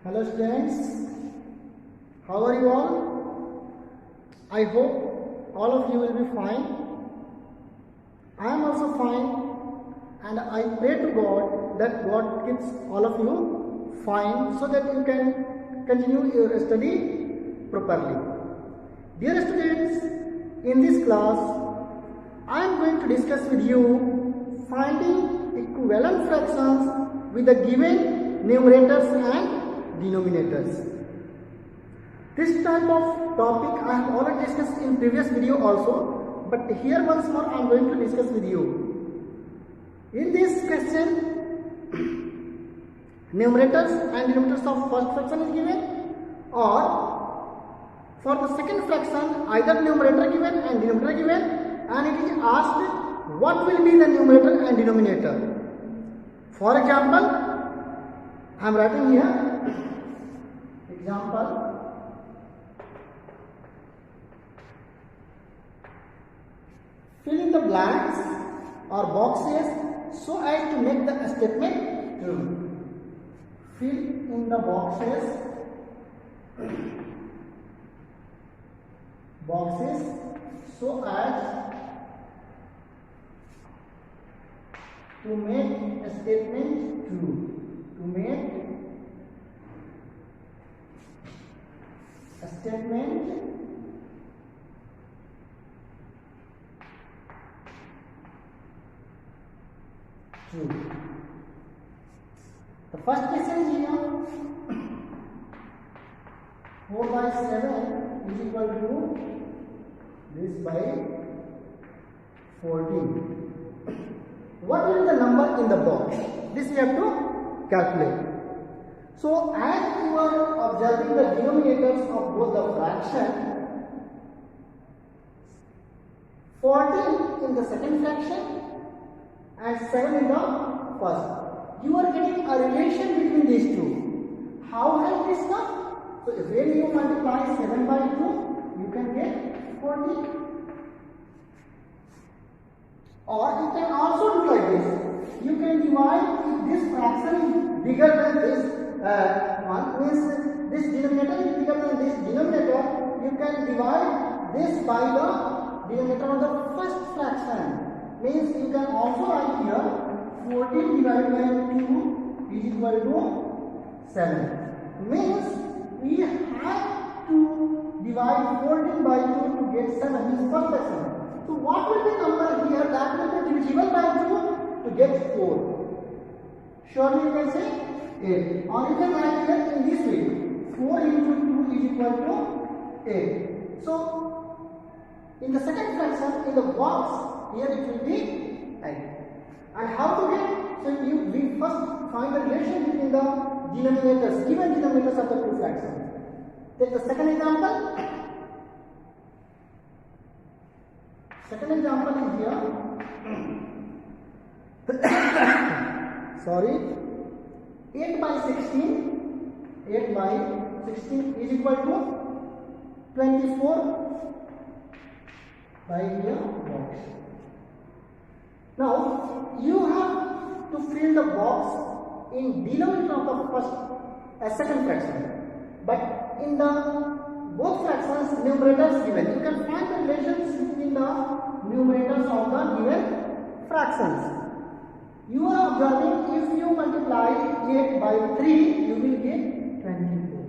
Hello students, how are you all? I hope all of you will be fine. I am also fine, and I pray to God that God keeps all of you fine so that you can continue your study properly. Dear students, in this class I am going to discuss with you finding equivalent fractions with the given numerators and denominators. This type of topic I have already discussed in previous video also, but here once more I am going to discuss with you. In this question, numerators and denominators of first fraction is given, or for the second fraction either numerator given and denominator given, and it is asked what will be the numerator and denominator. For example, I am writing here example. Fill in the blanks or boxes so as to make the statement true. Fill in the boxes so as to make a statement true. To make a statement true. The first question is here 4 by 7 is equal to this by 14. What will be the number in the box? This we have to calculate. So as you are observing the denominators of both the fraction, 14 in the second fraction and 7 in the first, you are getting a relation between these two. How has this come? So when you multiply 7 by 2, you can get 14. Or you can also do like this. You can divide, if this fraction is bigger than this one, means this denominator is bigger than this denominator, you can divide this by the denominator of the first fraction. Means you can also write here 14 divided by 2 is equal to 7. Means we have to divide 14 by 2 to get 7, means first fraction. So what will be number here that will be divisible by 2 to get 4? Surely you can say 8. Or you can write here in this way, 4 into 2 is equal to 8. So in the second fraction, in the box, here it will be 8. And how to get? So we first find the relation between the denominators, given denominators of the two fractions. Take the second example. Second example is here. Sorry. 8 by 16 is equal to 24 by here box. Now you have to fill the box in denominator of the first second fraction, but in the both fractions numerators given, you can find the relations between the numerators of the given fractions. You are observing, if you multiply 8 by 3, you will get 24.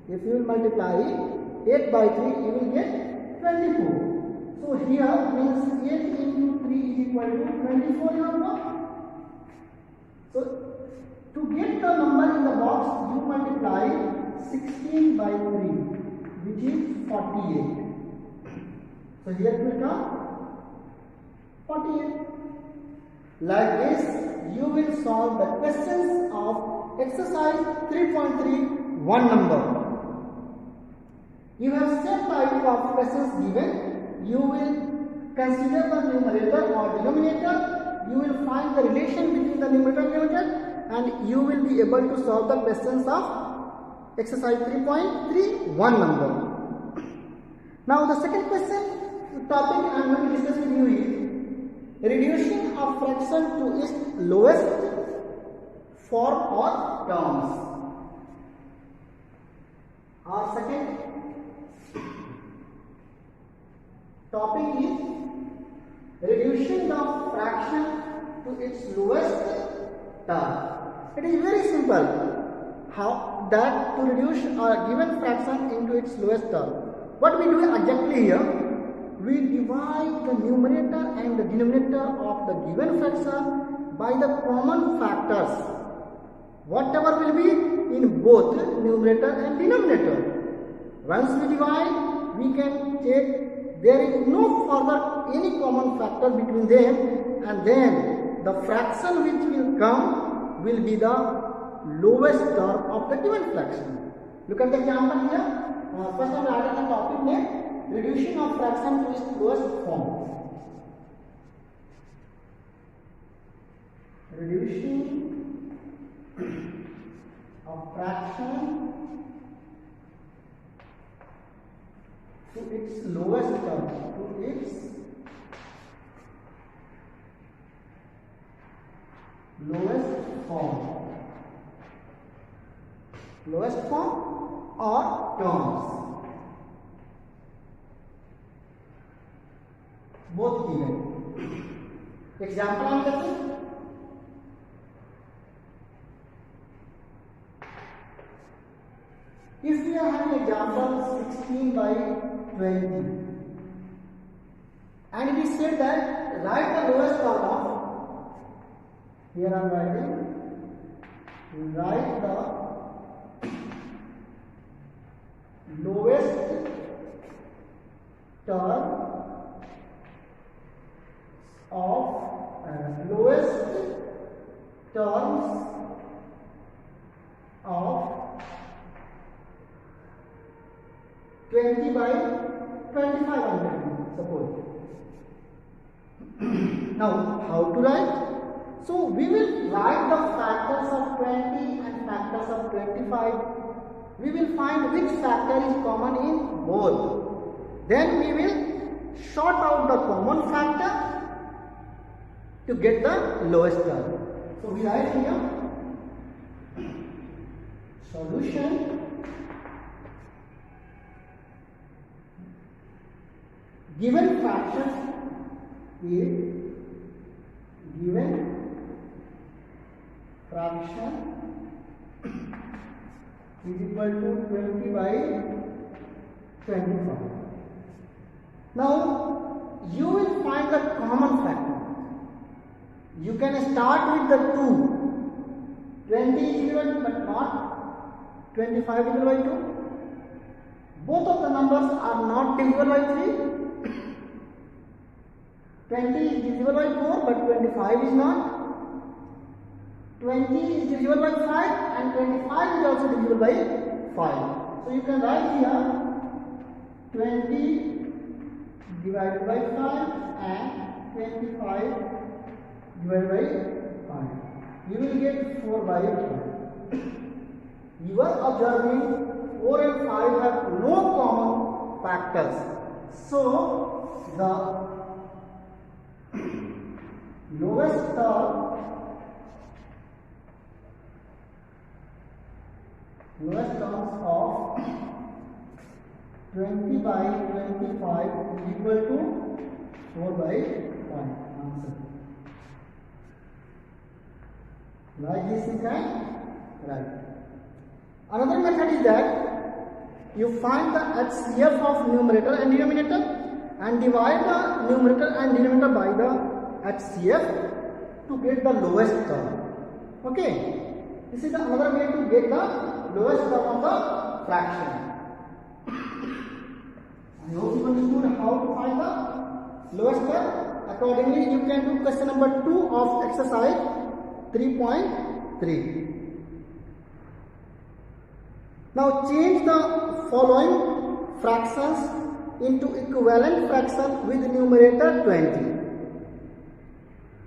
If you will multiply 8 by 3, you will get 24. So here means 8 into 3 is equal to 24 you have got. So to get the number in the box, you multiply 16 by 3, which is 48. So here it will come 48. Like this, you will solve the questions of exercise 3.3 one number. You have set type of questions given. You will consider the numerator or denominator. You will find the relation between the numerator and denominator, and you will be able to solve the questions of exercise 3.3 one number. Now the second question topic I am going to discuss with you is reduction of fraction to its lowest form or terms. Our second topic is reducing the fraction to its lowest term. It is very simple how that to reduce a given fraction into its lowest term. What we do exactly here, we divide the numerator and the denominator of the given fraction by the common factors, whatever will be in both numerator and denominator. Once we divide, we can check there is no further any common factor between them, and then the fraction which will come will be the lowest term of the given fraction. Look at the example here. First I will add the topic name, reduction of fraction to its lowest form. Reducing of fraction to its lowest term, to its lowest form or terms, both given. Example I am taking. If we are having example 16 by 20, and it is said that write the lowest term of, here I am writing, write the lowest term of lowest terms of 20 by 25, suppose. Now, how to write? So, we will write the factors of 20 and factors of 25. We will find which factor is common in both. Then we will sort out the common factor to get the lowest term. So, we write here solution given fraction is equal to 20 by 25. Now you will find the common factor. You can start with the 2. 20 is given but not 25 divided by 2. Both of the numbers are not divisible by 3. 20 is divisible by 4 but 25 is not. 20 is divisible by 5 and 25 is also divisible by 5. So you can write here 20 divided by 5 and 25 divided by 5. You will get 4 by 5. You are observing 4 and 5 have no common factors. So the lowest term of 20 by 25 is equal to 4 by 5. Answer. Like this you can write. Another method is that you find the HCF of numerator and denominator and divide the numerator and denominator by the HCF to get the lowest term. Okay. This is another way to get the lowest term of the fraction. I hope you understood how to find the lowest term. Accordingly, you can do question number 2 of exercise 3.3. Now change the following fractions into equivalent fraction with numerator 20.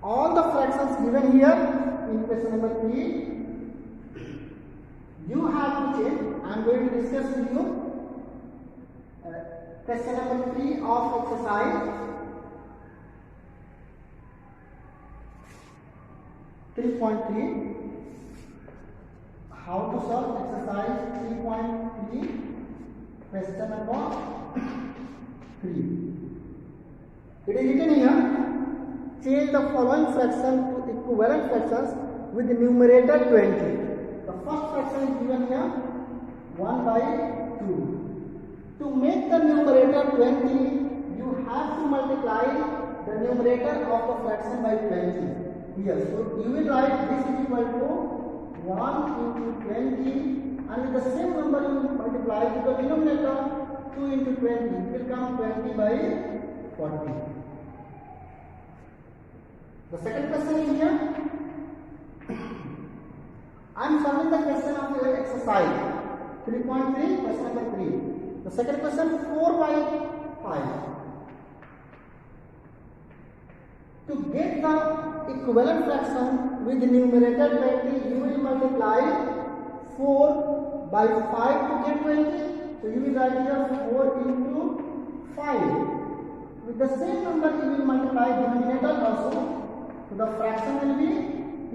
All the fractions given here in question number 3, you have to change. I am going to discuss with you question number 3 of exercise 3.3. How to solve exercise 3.3 Question number 3. It is written here, change the following fraction to equivalent fractions with the numerator 20. The first fraction is given here 1 by 2. To make the numerator 20, you have to multiply the numerator of the fraction by 20. Here, so you will write this is equal to 1 into 20, and with the same number you multiply to the denominator 2 into 20. It will come 20 by 40. The second question is here. I am solving the question of your exercise 3.3, question number 3. The second question, 4 by 5. To get the equivalent fraction with the numerator 20, you will multiply 4 by 5 to get 20. So you will write here 4 into 5. With the same number you will multiply denominator also. So the fraction will be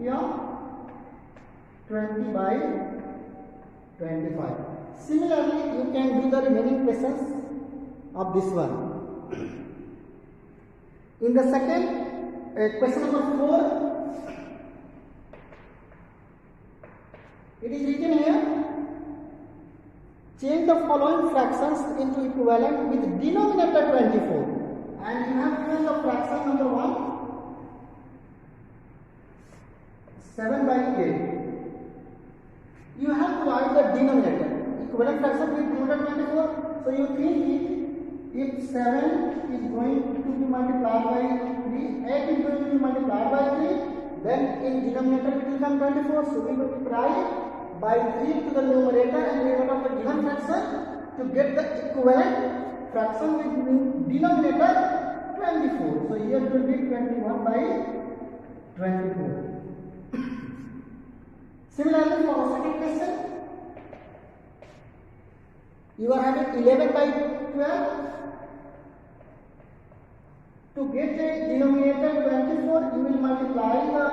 here 20 by 25. Similarly, you can do the remaining questions of this one. In the second question number 4, it is written here, change the following fractions into equivalent with denominator 24. And you have given the fraction number 1, 7 by 8. You have to write the denominator. Equivalent fraction with denominator 24. So you think if 7 is going to be multiplied by 3, 8 is going to be multiplied by 3, then in denominator it will come 24. So we multiply by 3 to the numerator and remainder of the given fraction to get the equivalent fraction with denominator 24. So here it will be 21 by 24. Similarly, for the second question, you are having 11 by 12. To get the denominator 24, you will multiply the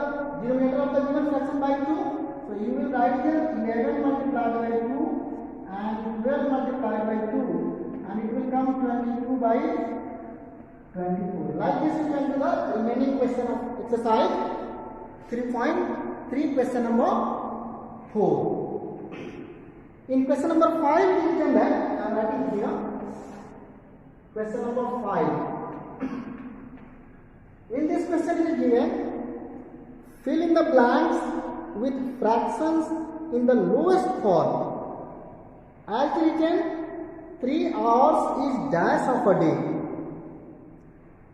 denominator of the given fraction by 2. So you will write here 11 multiplied by 2 and 12 multiplied by 2, and it will come 22 by 24. Like this you can do the remaining question of exercise 3.3, question number 4. In question number 5, it is written that, I am writing here, question number 5. In this question it is given, fill in the blanks with fractions in the lowest form. As written, 3 hours is dash of a day.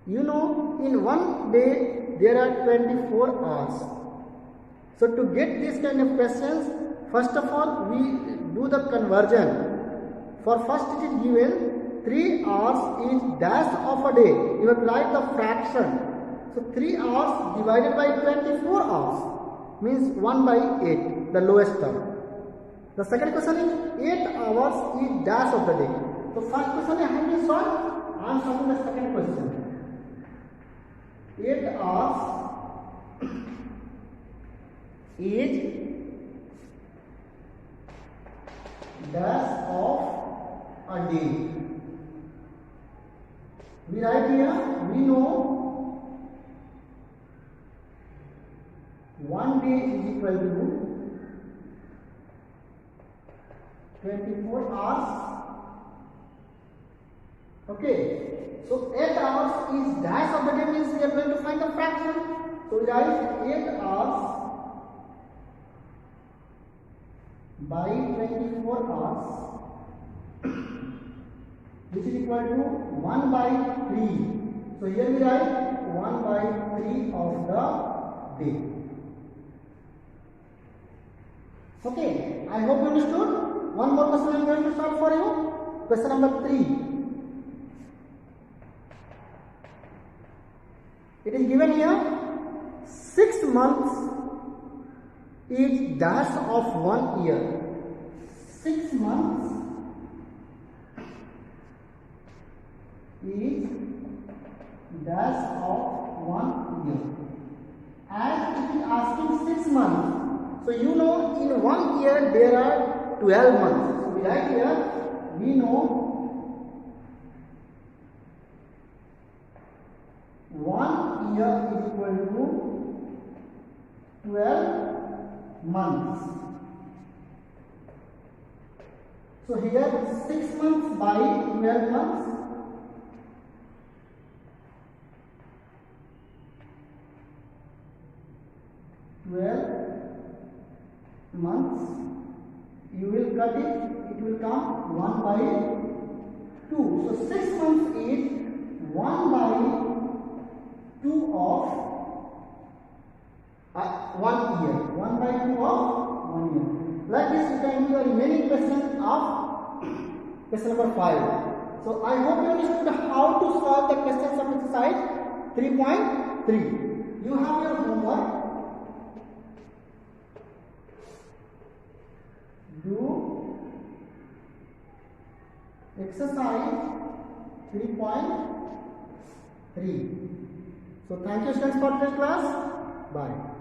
You know, in one day there are 24 hours. So to get this kind of questions, first of all we do the conversion. For first it is given 3 hours is dash of a day. You have to write the fraction. So 3 hours divided by 24 hours means 1 by 8, the lowest term. The second question is 8 hours is dash of the day. So first question I have to solve. I am solving the second question. 8 hours is dash of a day. We write here, we know 1 day is equal to 24 hours. Okay, so 8 hours is dash of the day means we are going to find the fraction. So we write 8 hours by 24 hours, which is equal to 1 by 3. So here we write 1 by 3 of the day. Okay, I hope you understood. One more question I am going to solve for you. Question number 3. It is given here, 6 months is dash of 1 year. 6 months is dash of 1 year. And it is asking 6 months. So you know in 1 year there are 12 months. So we write here, we know 1 year is equal to 12 months. So here 6 months by 12 months. Months, you will cut it will come 1 by 2. So 6 months is 1 by 2 of 1 year. 1 by 2 of 1 year. Like this, you can do the remaining question of question number 5. So I hope you understood how to solve the questions of exercise 3.3. You have your homework. Do exercise 3.3. So thank you students for this class. Bye.